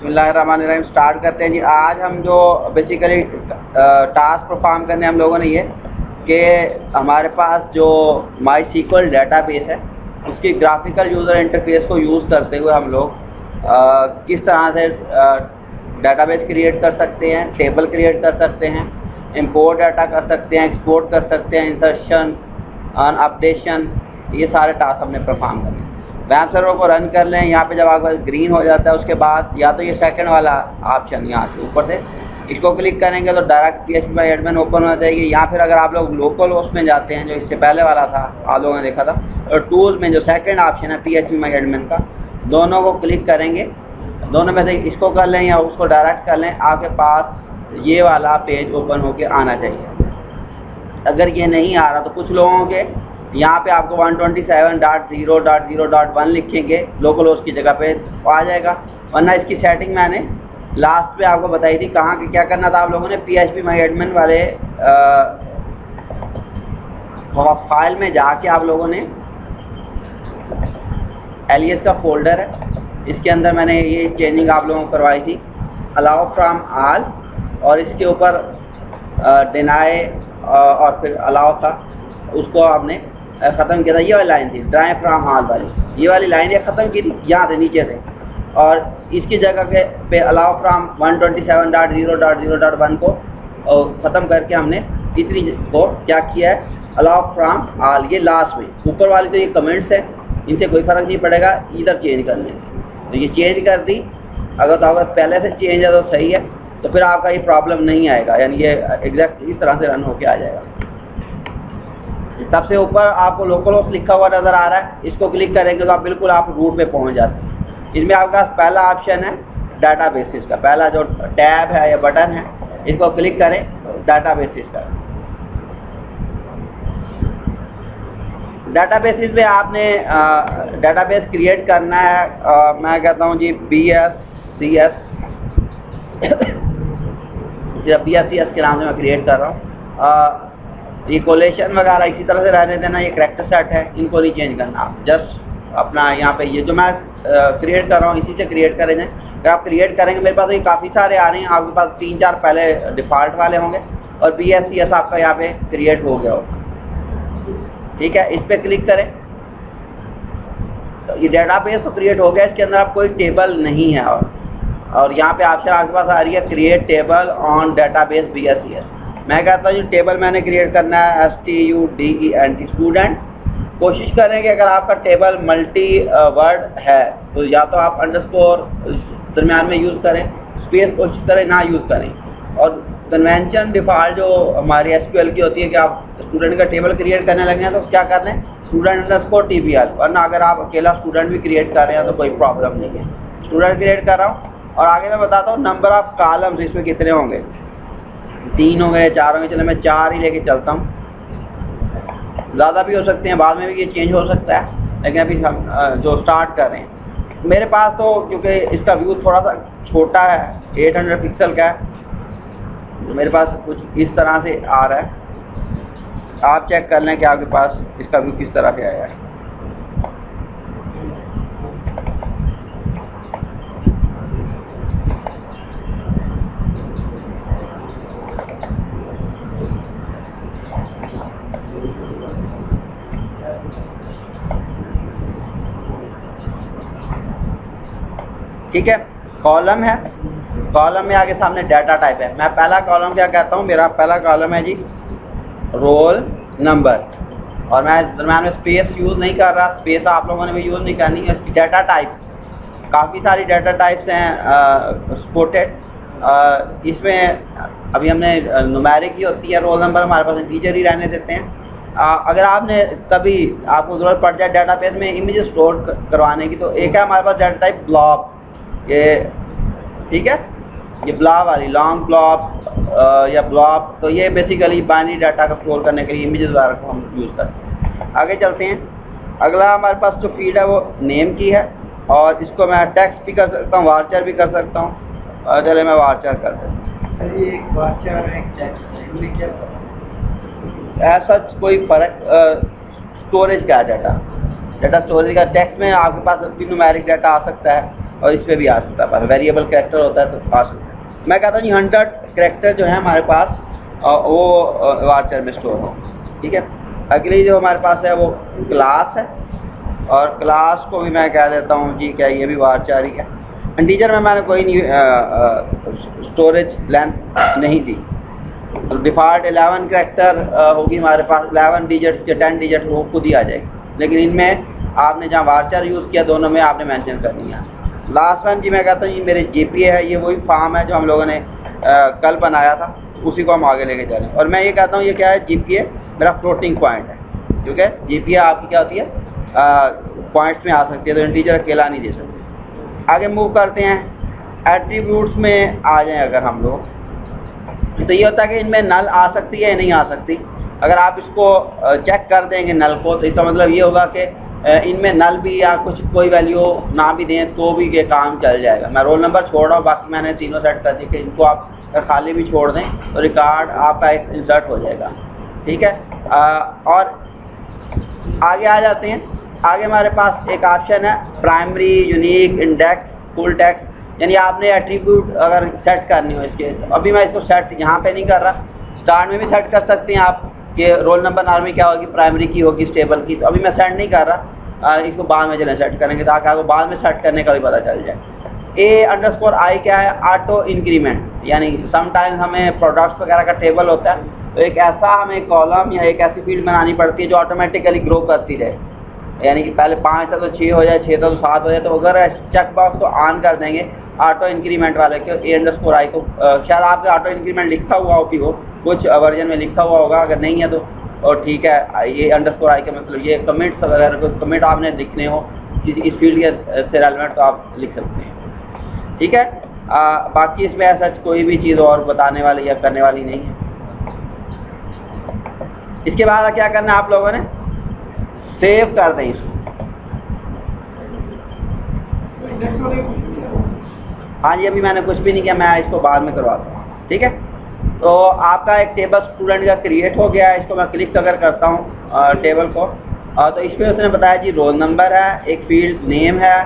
बिस्मिल्लाहिर्रहमानिर्रहीम। स्टार्ट करते हैं जी। आज हम जो बेसिकली टास्क परफॉर्म करने हम लोगों ने ये कि हमारे पास जो माई सीक्वल डेटाबेस है उसकी ग्राफिकल यूज़र इंटरफेस को यूज़ करते हुए हम लोग किस तरह से डेटाबेस क्रिएट कर सकते हैं, टेबल क्रिएट कर सकते हैं, इंपोर्ट डाटा कर सकते हैं, एक्सपोर्ट कर सकते हैं, इंसर्शन और अपडेशन, ये सारे टास्क हमने परफॉर्म करने हैं। वेब सर्वर को रन कर लें। यहाँ पे जब आपका ग्रीन हो जाता है उसके बाद या तो ये सेकंड वाला ऑप्शन यहाँ से ऊपर से इसको क्लिक करेंगे तो डायरेक्ट PHP माई एडमिन ओपन हो जाएगी। या फिर अगर आप लोग लोकल होस्ट में जाते हैं जो इससे पहले वाला था आप लोगों ने देखा था, और टूल में जो सेकंड ऑप्शन है PHP माई एडमिन का, दोनों को क्लिक करेंगे। दोनों में से इसको कर लें या उसको डायरेक्ट कर लें, आपके पास ये वाला पेज ओपन होके आना चाहिए। अगर ये नहीं आ रहा तो कुछ लोगों के यहाँ पे आपको 127.0.0.1 लिखेंगे लोकल होस्ट की जगह पे आ जाएगा, वरना इसकी सेटिंग मैंने लास्ट पे आपको बताई थी। कहाँ क्या करना था आप लोगों ने, PHP माई एडमिन वाले फाइल में जाके आप लोगों ने एलियस का फोल्डर है, इसके अंदर मैंने ये चेंजिंग आप लोगों को करवाई थी, अलाउ फ्रॉम ऑल, और इसके ऊपर डिनाई और फिर अलाउ था, उसको आपने ख़त्म किया था। ये वाली लाइन थी ड्राई फ्रॉम ऑल वाली, ये वाली लाइन ये ख़त्म की थी यहाँ से नीचे से, और इसकी जगह के पे अलाउ फ्रॉम 127.0.0.1 को ख़त्म करके हमने तीसरी को क्या किया है, अलाउ फ्रॉम ऑल, ये लास्ट में। ऊपर वाली तो ये कमेंट्स है, इनसे कोई फ़र्क नहीं पड़ेगा, इधर चेंज करने, तो ये चेंज कर दी। अगर पहले से चेंज है तो सही है, तो फिर आपका ये प्रॉब्लम नहीं आएगा, यानी ये एग्जैक्ट इस तरह से रन होके आ जाएगा। सबसे ऊपर आपको लोकल होस्ट लिखा हुआ नज़र आ रहा है, इसको क्लिक करेंगे तो आप बिल्कुल आप रूट पे पहुंच जाते हैं। इसमें आपके पास पहला ऑप्शन है डाटाबेसिस का, पहला जो टैब है या बटन है, इसको क्लिक करें डाटाबेसिस का। डाटाबेसिस में आपने डाटाबेस क्रिएट करना है। मैं कहता हूँ जी BSCS BSCS के नाम से मैं क्रिएट कर रहा हूँ। ये कोलेशन वगैरह इसी तरह से रहने देना, ये करेक्टर सेट है, इनको नहीं चेंज करना। आप जस्ट अपना यहाँ पे ये जो मैं क्रिएट कर रहा हूँ इसी से क्रिएट करेंगे। अगर आप क्रिएट करेंगे, मेरे पास ये काफ़ी सारे आ रहे हैं, आपके पास 3-4 पहले डिफ़ॉल्ट वाले होंगे और BSCS आपका यहाँ पे क्रिएट हो गया होगा। ठीक है, इस पर क्लिक करें तो ये डेटाबेस तो क्रिएट हो गया, इसके अंदर आप कोई टेबल नहीं है, और यहाँ पे ऑप्शन आपके पास आ रही है create table on database BSCS। मैं कहता हूँ टेबल मैंने क्रिएट करना है STUDENT स्टूडेंट। कोशिश करें कि अगर आपका टेबल मल्टी वर्ड है तो या तो आप अंडरस्कोर दरम्यान में यूज़ करें, स्पेस कोशिश करें ना यूज़ करें। और कन्वेंशन डिफ़ॉल्ट जो हमारी SQL की होती है कि आप स्टूडेंट का टेबल क्रिएट करने लगे हैं तो क्या कर लें, student_TBL, वरना अगर आप अकेला स्टूडेंट भी क्रिएट कर रहे हैं तो कोई प्रॉब्लम नहीं है। स्टूडेंट क्रिएट कर रहा हूँ और आगे मैं बताता हूँ नंबर ऑफ कॉलम्स इसमें कितने होंगे, 3 हो गए, 4 होंगे, चलो मैं 4 ही लेके चलता हूँ। ज़्यादा भी हो सकते हैं, बाद में भी ये चेंज हो सकता है, लेकिन अभी हम जो स्टार्ट कर रहे हैं, मेरे पास तो क्योंकि इसका व्यू थोड़ा सा छोटा है, 800 पिक्सल का है, मेरे पास कुछ इस तरह से आ रहा है। आप चेक कर लें कि आपके पास इसका व्यू किस तरह से आया है। ठीक है, कॉलम है, कॉलम में आगे सामने डाटा टाइप है। मैं पहला कॉलम क्या कहता हूँ, मेरा पहला कॉलम है जी रोल नंबर, और मैं दरम्यान में स्पेस यूज़ नहीं कर रहा, स्पेस आप लोगों ने भी यूज़ नहीं करनी है। डाटा टाइप, काफ़ी सारी डाटा टाइप्स हैं सपोर्टेड। इसमें अभी हमने न्यूमेरिक ही होती है, रोल नंबर हमारे पास इंटीजर ही रहने देते हैं। अगर आपने कभी आपको ज़रूरत पड़ जाए डाटाबेस में इमेज स्टोर करवाने की, तो एक है हमारे पास डाटा टाइप ब्लॉब, ये ठीक है, ये ब्लॉब वाली लॉन्ग ब्लॉब या ब्लॉब, तो ये बेसिकली बाइनरी डाटा को स्टोर करने के लिए इमेजेस वगैरह को हम यूज़ करते हैं। आगे चलते हैं, अगला हमारे पास जो फील्ड है वो नेम की है, और इसको मैं टेक्स्ट भी कर सकता हूँ, वार्चर भी कर सकता हूँ। चले मैं वार्चर कर देता हूँ। ऐसा कोई फर्क, स्टोरेज का डाटा स्टोरेज का टेक्स्ट में आपके पास न्यूमेरिक डाटा आ सकता है, और इस पर भी आ सकता है, वेरिएबल कैरेक्टर होता है तो आ सकता है। मैं कहता हूँ जी 100 कैरेक्टर जो है हमारे पास वो वार्चर में स्टोर हो। ठीक है, अगली जो हमारे पास है वो क्लास है, और क्लास को भी मैं कह देता हूँ जी क्या ये भी वार्चर ही है। इंटीजर में मैंने कोई नहीं स्टोरेज लेंथ नहीं दी, तो डिफ़ॉल्ट 11 कैरेक्टर होगी हमारे पास, 11 डिजिट या 10 डिजिट वो खुद ही आ जाएगी, लेकिन इनमें आपने जहाँ वार्चर यूज़ किया दोनों में आपने मेंशन करनी है। लास्ट वन जी मैं कहता हूँ ये मेरे जीपीए है, ये वही फॉर्म है जो हम लोगों ने कल बनाया था, उसी को हम आगे लेके जा रहे हैं। और मैं ये कहता हूँ ये क्या है, जीपीए मेरा फ्लोटिंग पॉइंट है, क्योंकि जीपीए आपकी क्या होती है पॉइंट्स में आ सकती है, तो इंटीजर अकेला नहीं दे सकते। आगे मूव करते हैं, एट्रीब्यूट्स में आ जाएं अगर हम लोग, तो ये होता है कि इनमें नल आ सकती है या नहीं आ सकती। अगर आप इसको चेक कर देंगे नल को, तो इसका मतलब ये होगा कि इनमें नल भी या कुछ कोई वैल्यू ना भी दें तो भी ये काम चल जाएगा। मैं रोल नंबर छोड़ रहा हूँ, बाकी मैंने तीनों सेट कर दिए कि इनको आप खाली भी छोड़ दें तो रिकॉर्ड आपका एक इंसर्ट हो जाएगा। ठीक है, और आगे आ जाते हैं। आगे हमारे पास एक ऑप्शन है primary, unique, index, full text, यानी आपने एट्रीब्यूट अगर सेट करनी हो इसके, तो अभी मैं इसको सेट यहाँ पे नहीं कर रहा, स्टार्ट में भी सेट कर सकते हैं आप कि रोल नंबर नॉर्मली क्या होगी, प्राइमरी की होगी, स्टेबल की, तो अभी मैं सेट नहीं कर रहा, इसको बाद में चलें सेट करेंगे ताकि आपको बाद में सेट करने का भी पता चल जाए। A_I क्या है, ऑटो इंक्रीमेंट, यानी समटाइम्स हमें प्रोडक्ट्स वगैरह का टेबल होता है, तो एक ऐसा हमें कॉलम या एक ऐसी फील्ड बनानी पड़ती है जो ऑटोमेटिकली ग्रो करती रहे, यानी कि पहले 5 था तो 6 हो जाए, 6 था तो 7 हो जाए। तो अगर चेक बॉक्स को ऑन कर देंगे ऑटो इंक्रीमेंट वाले के A_I को, शायद आपके ऑटो इंक्रीमेंट लिखा हुआ होगी, वो कुछ वर्जन में लिखा हुआ होगा, अगर नहीं है तो और ठीक है, ये _i का मतलब ये कमेंट्स अगर कोई कमेंट आपने लिखने हो किसी इस फील्ड के से रेलेवेंट तो आप लिख सकते हैं। ठीक है, बाकी इसमें ऐसा कोई भी चीज़ और बताने वाली या करने वाली नहीं है। इसके बाद क्या करना है आप लोगों ने, सेव कर दें इसको। हाँ जी, अभी मैंने कुछ भी नहीं किया, मैं इसको बाद में करवाता हूँ। ठीक है, तो आपका एक टेबल स्टूडेंट का क्रिएट हो गया है। इसको मैं क्लिक अगर करता हूँ टेबल को, तो इसमें उसने बताया जी रोल नंबर है, एक फील्ड नेम है,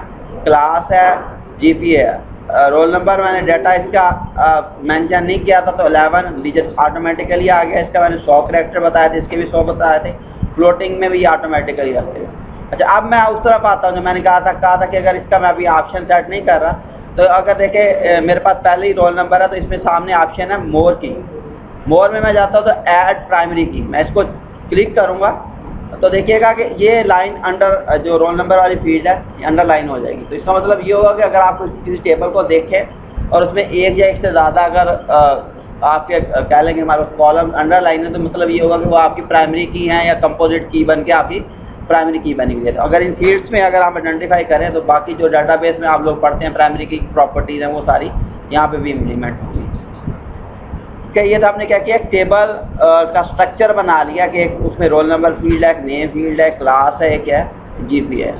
क्लास है, जीपीए है। रोल नंबर मैंने डाटा इसका मेंशन नहीं किया था तो 11 डिजिट ऑटोमेटिकली आ गया। इसका मैंने 100 कैरेक्टर बताए थे, इसके भी 100 बताए थे, फ्लोटिंग में भी ऑटोमेटिकली रखते हैं। अच्छा, अब मैं उस तरफ आता हूँ जो मैंने कहा था कि अगर इसका मैं अभी ऑप्शन सेट नहीं कर रहा, तो अगर देखे मेरे पास पहले ही रोल नंबर है, तो इसमें सामने ऑप्शन है मोर की। मोर में मैं जाता हूँ तो ऐड प्राइमरी की, मैं इसको क्लिक करूँगा तो देखिएगा कि ये लाइन अंडर जो रोल नंबर वाली फील्ड है ये अंडरलाइन हो जाएगी। तो इसका मतलब ये होगा कि अगर आप किसी टेबल को देखें और उसमें एक या एक से ज़्यादा अगर आपके कह लेंगे हमारे कॉलम अंडरलाइन है, तो मतलब ये होगा कि वो आपकी प्राइमरी की हैं या कंपोजिट की बन के आपकी प्राइमरी की बनी हुई है। तो अगर इन फील्ड्स में अगर आप आइडेंटिफाई करें तो बाकी जो डाटाबेस में आप लोग पढ़ते हैं प्राइमरी की प्रॉपर्टीज़ हैं वो सारी यहाँ पे भी इम्प्लीमेंट होंगी। क्या ये तो आपने क्या किया, टेबल का स्ट्रक्चर बना लिया कि एक उसमें रोल नंबर फील्ड है, नेम फील्ड है, क्लास है, क्या है, जीपी है।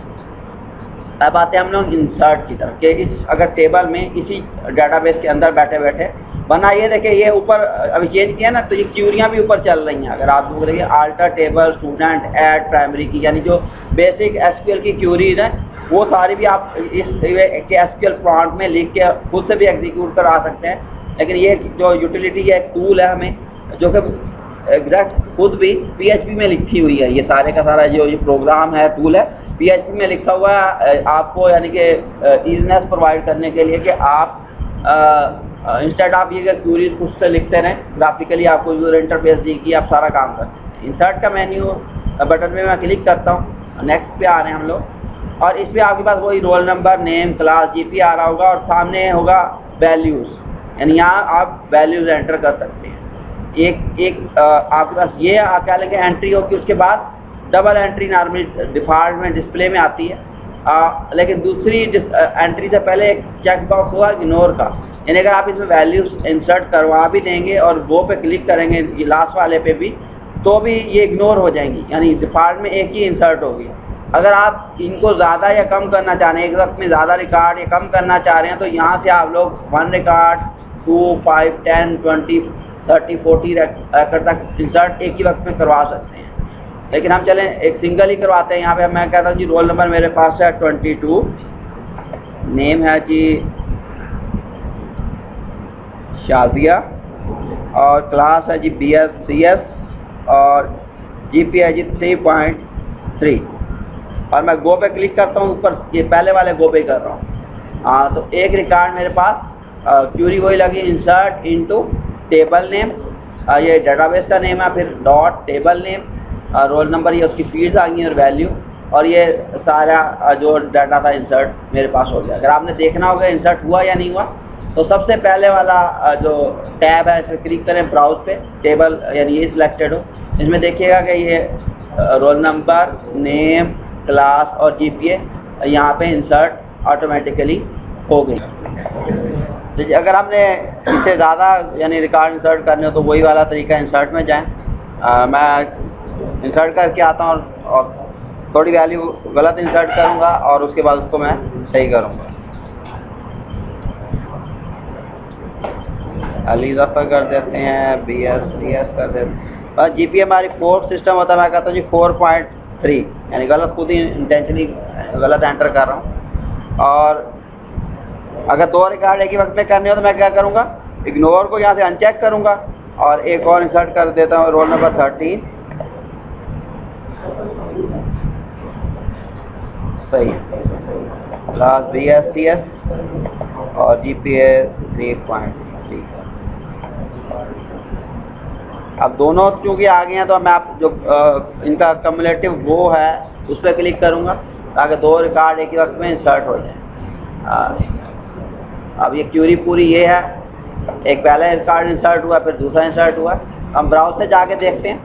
अब आते हैं हम लोग इंसर्ट की तरफ कि इस अगर टेबल में इसी डाटाबेस के अंदर बैठे बैठे वरना ये देखिए ये ऊपर अभी चेंज किया ना, तो ये क्यूरियाँ भी ऊपर चल रही हैं। अगर आप लोग देखिए alter table, student, add primary की, यानी जो बेसिक एसक्यूएल की क्यूरीज हैं वो सारी भी आप इस एसक्यूएल प्रॉम्प्ट में लिख के खुद से भी एग्जीक्यूट करा सकते हैं। लेकिन ये जो यूटिलिटी है, एक टूल है हमें जो कि एग्जैक्ट खुद भी PHP में लिखी हुई है। ये सारे का सारा जो ये प्रोग्राम है, टूल है, PHP में लिखा हुआ है आपको, यानी कि ईजीनेस प्रोवाइड करने के लिए कि आप इंस्टेड आप ये क्यूरीज खुद से लिखते रहें, ग्राफिकली आपको यूजर इंटरफेस दी कि आप सारा काम करते हैं। इंसर्ट का मेन्यू बटन में मैं क्लिक करता हूँ, नेक्स्ट पे आ रहे हैं हम लोग, और इस पर आपके पास वही roll number, name, class, GP आ रहा होगा और सामने होगा वैल्यूज़, यानी यहाँ आप वैल्यूज़ एंटर कर सकते हैं। एक आपके पास ये क्या लेंगे एंट्री होगी, उसके बाद डबल एंट्री नॉर्मली डिफ़ॉल्ट में डिस्प्ले में आती है, लेकिन दूसरी एंट्री से पहले एक चेक बॉक्स होगा इग्नोर का, यानी अगर आप इसमें वैल्यूज इंसर्ट करवा भी देंगे और वो पे क्लिक करेंगे लास्ट वाले पे भी, तो भी ये इग्नोर हो जाएंगी, यानी डिफ़ॉल्ट में एक ही इंसर्ट होगी। अगर आप इनको ज़्यादा या कम करना चाह रहे हैं, एक वक्त में ज़्यादा रिकॉर्ड या कम करना चाह रहे हैं, तो यहाँ से आप लोग 1 रिकॉर्ड, 2, 5, 10, 20, 30, 40 रिकॉर्ड तक इंसर्ट एक ही वक्त में करवा सकते हैं। लेकिन हम चलें एक सिंगल ही करवाते हैं। यहाँ पे मैं कहता हूँ जी रोल नंबर मेरे पास है 22, नेम है जी शाजिया और क्लास है जी BSCS और GPA है जी 3.3 और मैं गो पे क्लिक करता हूँ ऊपर, ये पहले वाले गो पे कर रहा हूँ। हाँ, तो एक रिकॉर्ड मेरे पास क्यूरी वही लगी, इंसर्ट इनटू टेबल नेम, ये डेटाबेस का नेम है, फिर dot table name, roll number, ये उसकी फील्ड्स आ गई और वैल्यू, और ये सारा जो डाटा था इंसर्ट मेरे पास हो गया। अगर आपने देखना होगा इंसर्ट हुआ या नहीं हुआ, तो सबसे पहले वाला जो टैब है इस पर क्लिक करें, ब्राउज पे, टेबल यानी ये सिलेक्टेड हो, इसमें देखिएगा कि ये रोल नंबर, नेम, क्लास और GPA यहाँ पे इंसर्ट ऑटोमेटिकली हो गई। तो अगर आपने इससे ज़्यादा यानी रिकॉर्ड इंसर्ट करने हो तो वही वाला तरीका, इंसर्ट में जाएं। मैं इंसर्ट करके आता हूँ और थोड़ी वैल्यू गलत इंसर्ट करूँगा और उसके बाद उसको मैं सही करूँगा। अली दफ़ा कर देते हैं, BSCS कर देते हैं, और GPA हमारी 4th सिस्टम होता है, मैं कहता हूँ जी 4.3, यानी गलत खुद ही इंटेंशनली गलत एंटर कर रहा हूँ। और अगर 2 रिकॉर्ड एक ही वक्त में करने हो तो मैं क्या करूँगा, इग्नोर को यहाँ से अनचेक करूँगा और एक और इंसर्ट कर देता हूँ, रोल नंबर 13, सही, क्लास BSCS और GPA 3.3। अब दोनों चूँकि आ गए हैं तो मैं आप जो इनका कम्युलेटिव वो है उस पर क्लिक करूँगा ताकि 2 रिकॉर्ड एक ही वक्त में इंसर्ट हो जाए। अब ये क्यूरी पूरी ये है, एक पहला रिकॉर्ड इंसर्ट हुआ, फिर दूसरा इंसर्ट हुआ। हम ब्राउज से जाके देखते हैं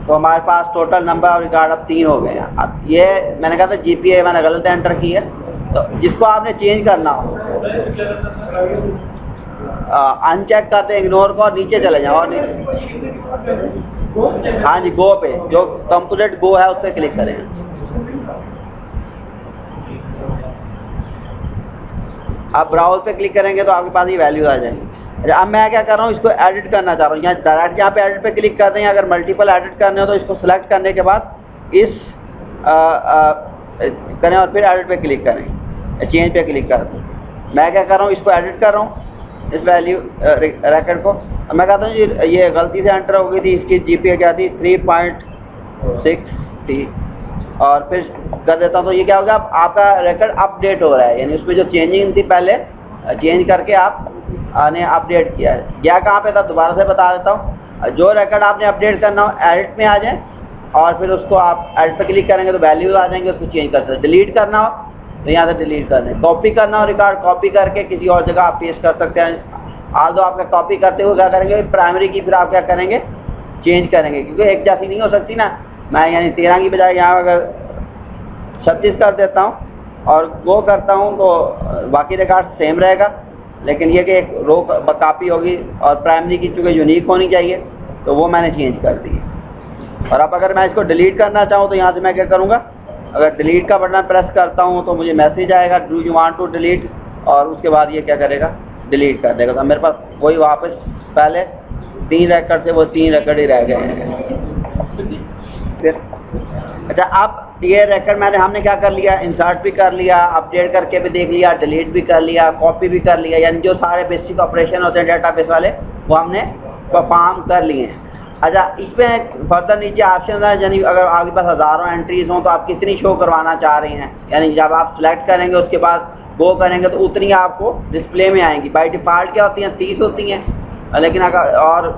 तो हमारे पास टोटल नंबर और रिकॉर्ड अब 3 हो गए हैं। अब ये मैंने कहा था GPA मैंने गलत एंटर की है, तो जिसको आपने चेंज करना हो अनचेक करते इग्नोर को और नीचे चले जाओ, और हाँ जी गो पे, जो कंप्लीट गो है उस पर क्लिक करें। आप ब्राउज पे क्लिक करेंगे तो आपके पास ये वैल्यू आ जाएंगी। अब मैं क्या कर रहा हूँ, इसको एडिट करना चाह रहा हूँ, यहाँ डायरेक्ट यहाँ पे एडिट पे क्लिक करते हैं। अगर मल्टीपल एडिट करने हो तो इसको सिलेक्ट करने के बाद इस करें और फिर एडिट पे क्लिक करें, चेंज पे क्लिक कर दें। मैं क्या कर रहा हूँ, इसको एडिट कर रहा हूँ इस वैल्यू रैकेट को। मैं कहता हूँ ये गलती से एंटर हो गई थी, इसकी GPA क्या थी 3.6 थी, और फिर कर देता हूँ तो ये क्या होगा, आपका रिकॉर्ड अपडेट हो रहा है, यानी उसमें जो चेंजिंग थी पहले चेंज करके आपने अपडेट किया है। गया कहाँ पे था दोबारा से बता देता हूँ, जो रिकॉर्ड आपने अपडेट करना हो एडिट में आ जाए और फिर उसको आप एडिट पे क्लिक करेंगे तो वैल्यू आ जाएंगे, उसको चेंज कर सकते हैं। डिलीट करना हो तो यहाँ से डिलीट करना है, कॉपी करना हो रिकॉर्ड कॉपी करके किसी और जगह आप पेस्ट कर सकते हैं। आज आपका कॉपी करते हुए क्या करेंगे, प्राइमरी की फिर आप क्या करेंगे, चेंज करेंगे, क्योंकि एक जैसी नहीं हो सकती ना। मैं यानी 13 की बजाय यहाँ अगर 36 कर देता हूँ और वो करता हूँ तो बाकी रिकॉर्ड सेम रहेगा, लेकिन ये कि एक रो कॉपी होगी और प्राइमरी की चूँकि यूनिक होनी चाहिए तो वो मैंने चेंज कर दी है। और अब अगर मैं इसको डिलीट करना चाहूँ तो यहाँ से मैं क्या करूँगा, अगर डिलीट का बटन प्रेस करता हूँ तो मुझे मैसेज आएगा do you want to delete, और उसके बाद ये क्या करेगा, डिलीट कर देगा। तो मेरे पास वही वापस पहले 3 रिकॉर्ड थे वो 3 रिकॉर्ड ही रह गए हैं। फिर अच्छा, अब ये रिकॉर्ड हमने क्या कर लिया, इंसर्ट भी कर लिया, अपडेट करके भी देख लिया, डिलीट भी कर लिया, कॉपी भी कर लिया, यानी जो सारे बेसिक ऑपरेशन होते हैं डेटाबेस वाले वो हमने परफॉर्म कर लिए हैं। अच्छा, इसमें फर्दर नीचे ऑप्शन है, यानी अगर आपके पास हज़ारों एंट्रीज हों तो आप कितनी शो करवाना चाह रहे हैं, यानी जब आप सिलेक्ट करेंगे उसके बाद वो करेंगे तो उतनी आपको डिस्प्ले में आएंगी। बाय डिफ़ॉल्ट क्या होती हैं, 30 होती हैं, लेकिन अगर और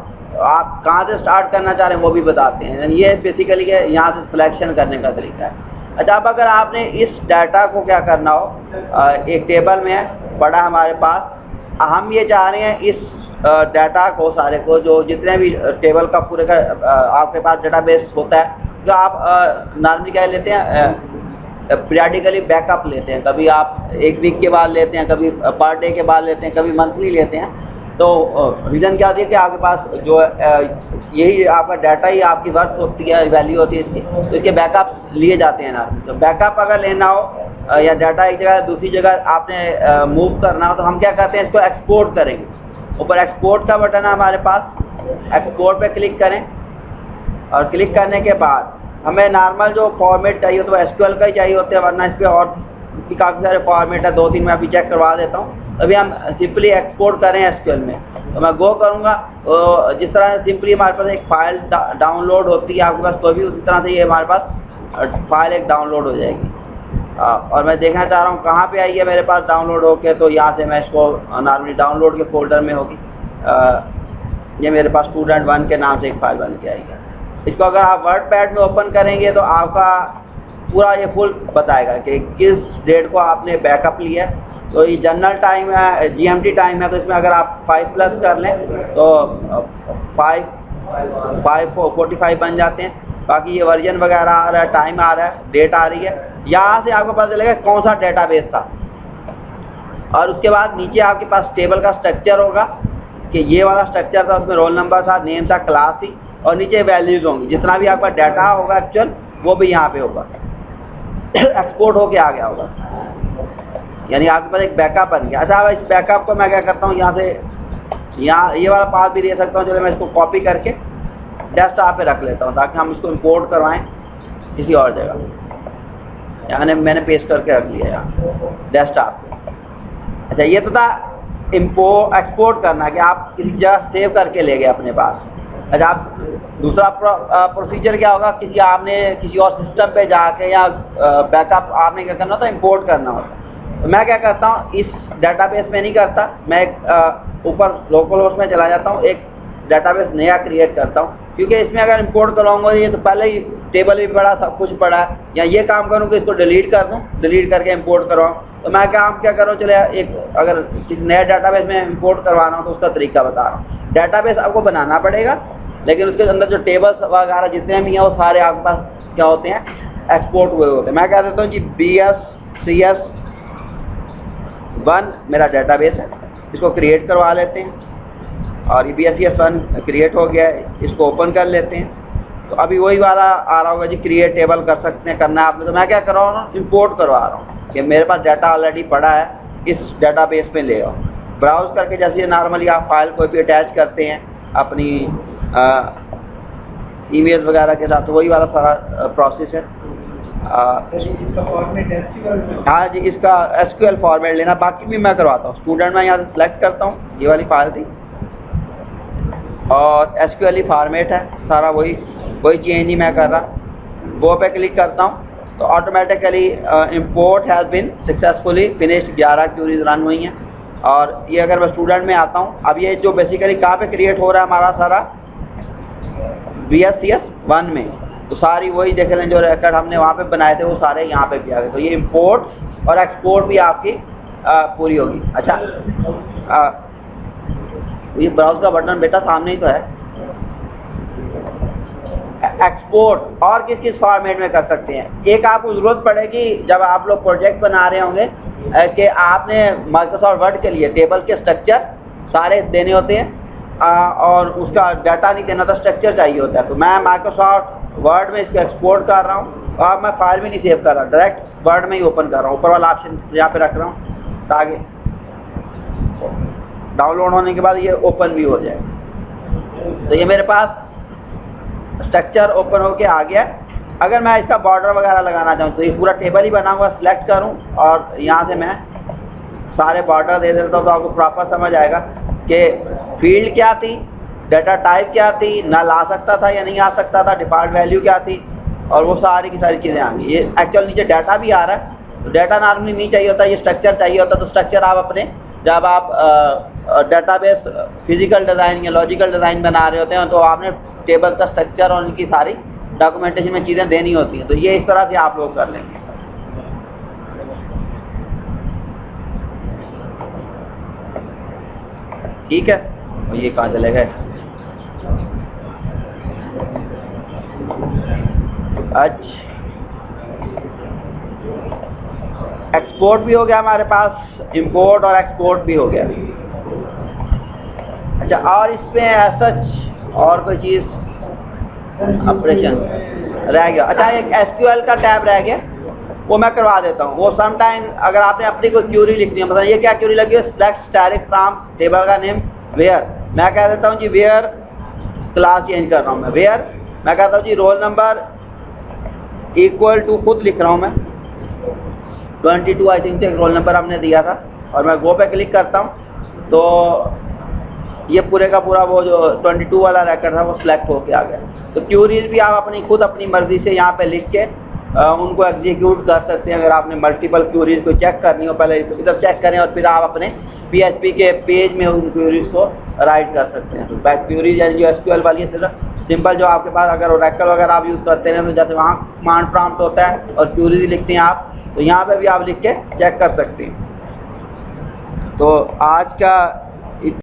आप कहाँ से स्टार्ट करना चाह रहे हैं वो भी बताते हैं। यानी ये बेसिकली यहाँ से सिलेक्शन करने का तरीका है। अच्छा, अब अगर आपने इस डाटा को क्या करना हो, एक टेबल में पड़ा हमारे पास, हम ये चाह रहे हैं इस डाटा को सारे को, जो जितने भी टेबल का पूरे का आपके पास डेटाबेस होता है, जो आप नॉर्मली क्या लेते हैं, पीरियडिकली बैकअप लेते हैं, कभी आप 1 वीक के बाद लेते हैं, कभी पर डे के बाद लेते हैं, कभी मंथली लेते हैं। तो रीज़न क्या होती है कि आपके पास जो यही आपका डाटा ही आपकी वर्थ होती है, वैल्यू होती है इसकी, तो इसके बैकअप लिए जाते हैं ना। तो बैकअप अगर लेना हो या डाटा एक जगह दूसरी जगह आपने मूव करना हो तो हम क्या करते हैं, इसको एक्सपोर्ट करेंगे। ऊपर एक्सपोर्ट का बटन है हमारे पास, एक्सपोर्ट पे क्लिक करें और क्लिक करने के बाद हमें नॉर्मल जो फॉर्मेट चाहिए तो SQL का ही चाहिए होता है, वरना इस पर और की काफ़ी सारे फॉर्मेट है, 2-3 मैं अभी चेक करवा देता हूँ। अभी हम सिंपली एक्सपोर्ट करें एसक्यूएल में, तो मैं गो करूँगा, तो जिस तरह सिंपली हमारे पास एक फ़ाइल डाउनलोड होती है आपके पास, तो भी उसी तरह से ये हमारे पास फाइल एक डाउनलोड हो जाएगी। और मैं देखना चाह रहा हूँ कहाँ पे आई है मेरे पास डाउनलोड होके, तो यहाँ से मैं इसको नॉर्मली डाउनलोड के फोल्डर में होगी। ये मेरे पास स्टूडेंट 1 के नाम से एक फ़ाइल बन के आई है। इसको अगर आप वर्डपैड में ओपन करेंगे तो आपका पूरा ये फुल बताएगा कि किस डेट को आपने बैकअप लिया है। तो ये जनरल टाइम है, GMT टाइम है, तो इसमें अगर आप 5+ कर लें तो 5:45 बन जाते हैं। बाकी ये वर्जन वगैरह आ रहा है, टाइम आ रहा है, डेट आ रही है, यहाँ से आपको पता चलेगा कौन सा डेटाबेस था। और उसके बाद नीचे आपके पास टेबल का स्ट्रक्चर होगा कि ये वाला स्ट्रक्चर था, उसमें रोल नंबर था, नेम था, क्लास थी, और नीचे वैल्यूज़ होंगी। जितना भी आपका डाटा होगा एक्चुअल वो भी यहाँ पे होगा। एक्सपोर्ट होके आ गया होगा, यानी आपके पास एक बैकअप बन गया। अच्छा, इस बैकअप को मैं क्या करता हूँ, यहाँ से यहाँ ये वाला पाथ भी दे सकता हूँ। चलो मैं इसको कॉपी करके डेस्कटॉप पे रख लेता हूँ ताकि हम इसको इंपोर्ट करवाएं किसी और जगह। यानी मैंने पेस्ट करके रख लिया यहाँ डेस्कटॉप पे। अच्छा, ये तो था एक्सपोर्ट करना कि आप किसी जगह सेव करके ले गए अपने पास। अच्छा, आप दूसरा प्रोसीजर क्या होगा, आपने किसी और सिस्टम पे जाके या बैकअप आपने क्या करना होता है, इंपोर्ट करना होता है। तो मैं क्या करता हूँ, इस डाटाबेस में नहीं करता, मैं ऊपर लोकल होस्ट में चला जाता हूँ, एक डाटाबेस नया क्रिएट करता हूँ, क्योंकि इसमें अगर इंपोर्ट कराऊंगा ये तो पहले ही टेबल भी पड़ा, सब कुछ पड़ा है। या ये काम करूँ कि इसको डिलीट कर दूँ, डिलीट करके इंपोर्ट करवाऊँ। तो मैं क्या करूँ, चले एक अगर नया डाटाबेस में इंपोर्ट करवाना हो तो उसका तरीका बता रहा हूँ। डाटाबेस आपको बनाना पड़ेगा, लेकिन उसके अंदर जो टेबल्स वगैरह जितने भी हैं वो सारे आपके पास क्या होते हैं, एक्सपोर्ट हुए होते हैं। मैं कह देता हूँ जी BSCS1 मेरा डाटाबेस है, इसको क्रिएट करवा लेते हैं। और ये BSCS1 क्रिएट हो गया है, इसको ओपन कर लेते हैं। तो अभी वही वाला आ रहा होगा जी, क्रिएट टेबल कर सकते हैं, करना है आपने। तो मैं क्या करवा रहा हूँ, इंपोर्ट करवा रहा हूँ कि मेरे पास डाटा ऑलरेडी पड़ा है, इस डाटाबेस में ले आओ। ब्राउज करके जैसे नॉर्मली आप फाइल कोई भी अटैच करते हैं अपनी ईमेल वगैरह के साथ, तो वही वाला सारा प्रोसेस है। हाँ जी, इसका SQL फॉर्मेट लेना, बाकी भी मैं करवाता हूँ। स्टूडेंट मैं यहाँ से सिलेक्ट करता हूँ, ये वाली फाइल थी, और SQL ही फॉर्मेट है सारा, वही चेंज ही मैं कर रहा। वो पे क्लिक करता हूँ तो automatically import has been successfully finished, 11 queries run हुई हैं। और ये अगर मैं स्टूडेंट में आता हूँ, अब ये जो बेसिकली कहाँ पे क्रिएट हो रहा है हमारा सारा, BSCS1 में, तो सारी वही देख लें जो रिकॉर्ड हमने वहाँ पे बनाए थे वो सारे यहाँ पे भी आ गए। तो ये इंपोर्ट और एक्सपोर्ट भी आपकी पूरी होगी। अच्छा, ये ब्राउज का बटन बेटा सामने ही तो है। एक्सपोर्ट और किस फॉर्मेट में कर सकते हैं, एक आपको ज़रूरत पड़ेगी जब आप लोग प्रोजेक्ट बना रहे होंगे कि आपने माइक्रोसॉफ्ट वर्ड के लिए टेबल के स्ट्रक्चर सारे देने होते हैं, और उसका डाटा नहीं देना तो स्ट्रक्चर चाहिए होता है। तो मैं माइक्रोसॉफ्ट वर्ड में इसको एक्सपोर्ट कर रहा हूँ, और मैं फाइल भी नहीं सेव कर रहा, डायरेक्ट वर्ड में ही ओपन कर रहा हूँ। ऊपर वाला ऑप्शन यहाँ पे रख रहा हूँ ताकि डाउनलोड होने के बाद ये ओपन भी हो जाए। तो ये मेरे पास स्ट्रक्चर ओपन होके आ गया। अगर मैं इसका बॉर्डर वगैरह लगाना चाहूँ तो ये पूरा टेबल ही बना हुआ सिलेक्ट करूँ, और यहाँ से मैं सारे बॉर्डर दे देता हूँ, तो आपको प्रॉपर समझ आएगा कि फील्ड क्या थी, डाटा टाइप क्या थी, नल आ सकता था या नहीं आ सकता था, डिफ़ॉल्ट वैल्यू क्या थी, और वो सारी की सारी चीज़ें आएंगी। ये एक्चुअल नीचे डाटा भी आ रहा है, तो डाटा नॉर्मली नहीं चाहिए होता, ये स्ट्रक्चर चाहिए होता। तो स्ट्रक्चर आप अपने जब आप डाटाबेस फिजिकल डिज़ाइन या लॉजिकल डिज़ाइन बना रहे होते हैं तो आपने टेबल का स्ट्रक्चर और उनकी सारी डॉक्यूमेंटेशन में चीज़ें देनी होती हैं। तो ये इस तरह से आप लोग कर लेंगे। ठीक है, और ये कहाँ चले गए। अच्छा, एक्सपोर्ट भी हो गया हमारे पास, इंपोर्ट और एक्सपोर्ट भी हो गया। अच्छा, और इसमें सच और कोई चीज़ ऑपरेशन रह गया। अच्छा, एक SQL का टैब रह गया, वो मैं करवा देता हूँ। वो समटाइम अगर आपने अपनी कोई क्यूरी लिखनी है, मतलब ये क्या क्यूरी लगी है, सिलेक्ट स्टैटिक फ्रॉम टेबल का नेम वेयर, मैं कह देता हूँ जी वेयर, क्लास चेंज कर रहा हूँ मैं वेयर, मैं कहता हूँ जी रोल नंबर इक्वल टू, खुद लिख रहा हूँ मैं 22 आई थिंक एक रोल नंबर हमने दिया था, और मैं गो पे क्लिक करता हूँ तो ये पूरे का पूरा वो जो 22 वाला रैकेट था वो सिलेक्ट होके आ गया। तो क्यूरीज भी आप खुद अपनी मर्जी से यहाँ पे लिख के उनको एग्जीक्यूट कर सकते हैं। अगर आपने मल्टीपल क्यूरीज को चेक करनी हो, पहले इधर चेक करें और फिर आप अपने PHP के पेज में उन क्यूरीज को राइट कर सकते हैं। तो बैक क्यूरीज यानी जो SQL वाली है सिंपल, जो आपके पास अगर ओरेकल वगैरह आप यूज़ करते हैं तो जैसे वहाँ कमांड प्रॉम्प्ट होता है और क्यूरीज लिखते हैं आप, तो यहाँ पे भी आप लिख के चेक कर सकते हैं। तो आज का